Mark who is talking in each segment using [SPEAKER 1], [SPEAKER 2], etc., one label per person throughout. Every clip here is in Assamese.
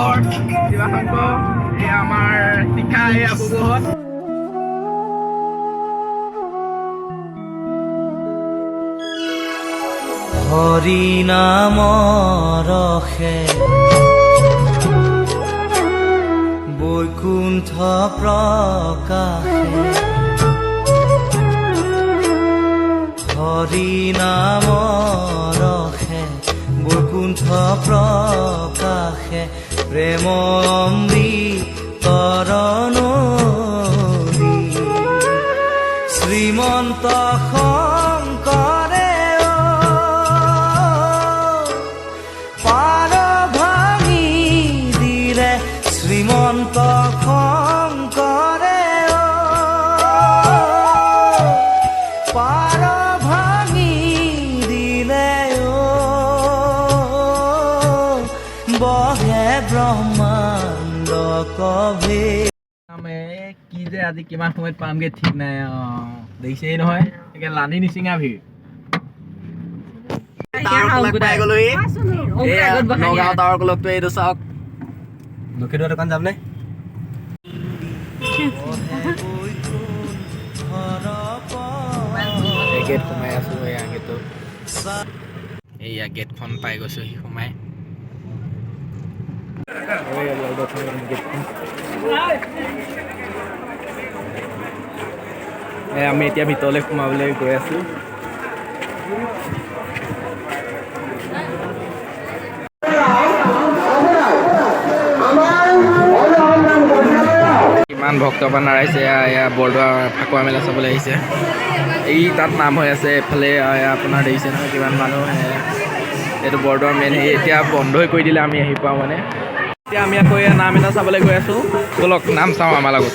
[SPEAKER 1] খবৰ শিৱাশংক এই আমাৰ শিক্ষা এই আবুবহত
[SPEAKER 2] হৰি নামৰ ৰসে বৈকুণ্ঠ প্ৰকাশে হৰি নামৰ ৰসে বৈকুণ্ঠ প্ৰকাশে প্ৰেম অমৃতৰ নদী শ্ৰীমন্ত শংকৰে পাৰ ভাঙি দিলে শ্ৰীমন্ত শংকৰে পাৰ ভাঙি দিলে বহে ব্ৰহ্মাণ্ড কভে
[SPEAKER 1] কি যে আজি কিমান সময়ত পামগে ঠিক নাই দেখিছেই নহয় একে লানি নিচিঙা ভিৰ নগাঁও টাৱাৰ কলকটো এইটো চাওক দক্ষিণ দোকান যাম নে গেট সোমাই আছো এয়া গেটটো এইয়া গেটখন পাই গৈছো সি সোমাই আমি এতিয়া ভিতৰলৈ সোমাবলৈ গৈ আছো কিমান ভক্তবান ৰাইজে এয়া বৰদোৱা ফাকুৱা মেলা চাবলৈ আহিছে এই তাত নাম হৈ আছে এফালে আপোনাৰ দেখিছে নহয় কিমান মানুহ এইটো বৰদোৱাৰ মেইন এতিয়া বন্ধই কৰি দিলে আমি আহি পাওঁ মানে এতিয়া আমি আকৌ নাম এটা চাবলৈ গৈ আছোঁ ব'লক নাম চাওঁ আমাৰ লগত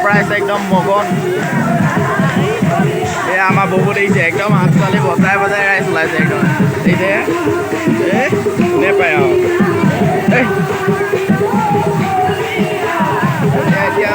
[SPEAKER 1] পৰা আছে একদম মগন এয়া আমাৰ বহুত দেখিছে একদম হাত ছোৱালী বজাই বজাই ৰাইজ ওলাইছে একদম দেখিছে কোনে পায় আৰু এতিয়া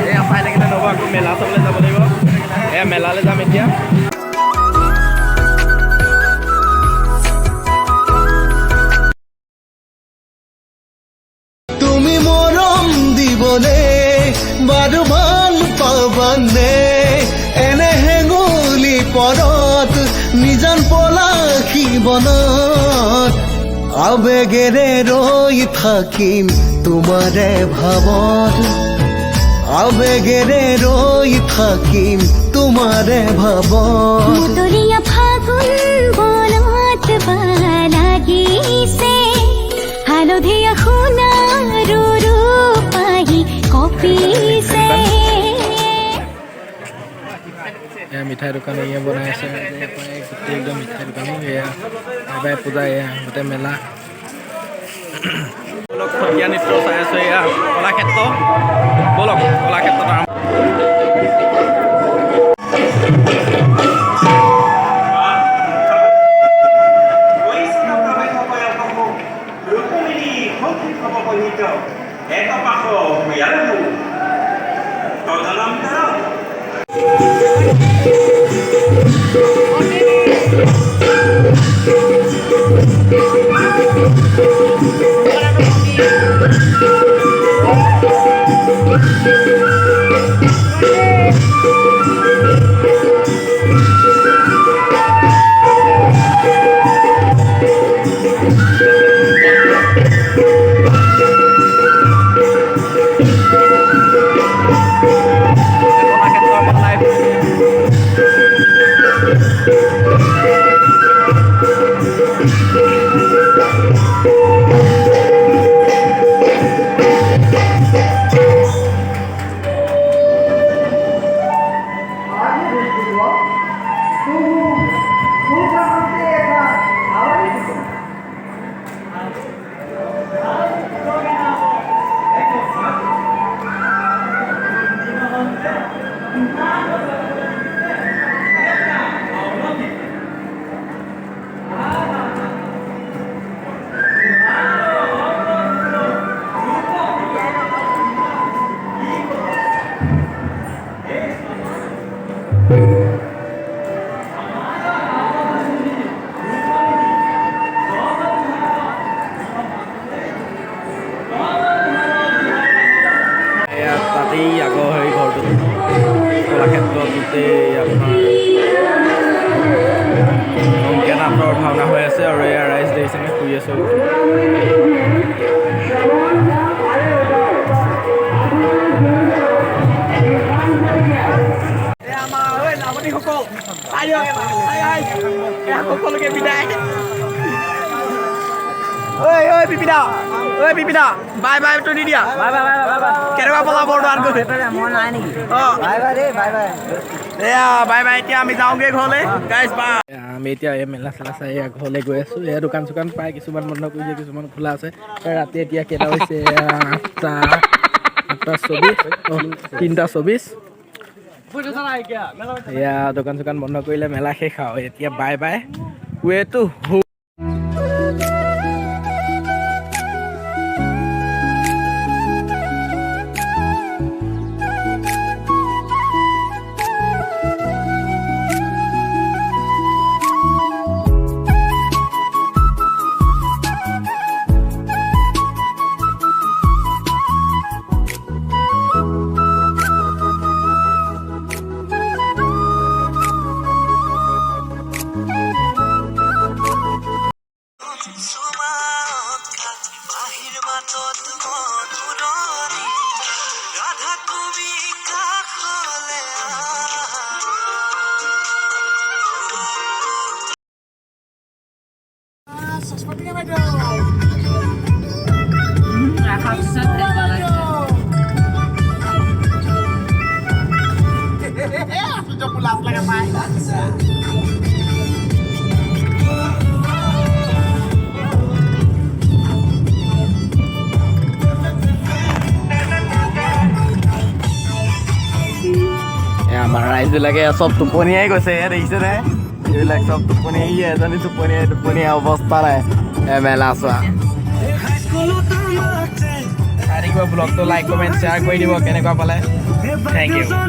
[SPEAKER 1] এয়া পাই থাকিলে নহ'ব আকৌ মেলা চাবলৈ যাব লাগিব এয়া মেলালৈ যাম এতিয়া
[SPEAKER 2] তুমি মৰম দিবনে বাৰু ভাল পাবানে এনে হেঙুলি পৰত নিজান পলাশী বনত আবেগেৰে ৰৈ থাকিম তোমাৰে ভাৱত আবেগেৰে ৰৈ থাকিম তোমাৰে ভাৱত
[SPEAKER 3] মুতলিয়া ফাগুন বনত লাগিছে হালধীয়া সোণাৰু ৰূপাহী কঁপিছে
[SPEAKER 1] এয়া মিঠাই দোকান এয়া বনাই আছে গোটেই একদম মিঠাই দোকান এয়া এবাৰ পূজা এয়া গোটেই মেলা সন্ধিয়া নৃত্য চাই আছোঁ এয়া কলাক্ষেত্ৰ ব'লক কলাক্ষেত্ৰত তাতেই আগৰ হেৰি ঘৰটো কলাক্ষেত্ৰটোতে আপোনাৰ অংকীয়া নাটৰ ভাওনা হৈ আছে আৰু এয়া ৰাইজ দেখিছেনে শুই আছোঁ সকলোকে বিদায় বিপিদা বাই বাই তো দি দিয়া কেনেকুৱা পলা বৰদোৱাত গৈছে এয়া বাই বাই এতিয়া আমি যাওঁগে ঘৰলৈ গাইজ বা আমি এতিয়া এই মেলা চেলা চাই ঘৰলৈ গৈ আছোঁ এয়া দোকান চোকান পাই কিছুমান বন্ধ কৰিছে কিছুমান খোলা আছে ৰাতি এতিয়া কেইটা হৈছে 3:24 এয়া দোকান চোকান বন্ধ কৰিলে মেলা শেষ আৰু এতিয়া বাই বাই ৱেটো ৰাইজবিলাকে চব টোপনিয়াই গৈছে ইয়াত দেখিছেনে এইবিলাক চব টোপনিয়াই এজনী টোপনিয়াই অৱস্থা নাই মেলা চোৱা ব্লগটো লাইক কমেণ্ট শ্বেয়াৰ কৰি দিব কেনেকুৱা পালে থেংক ইউ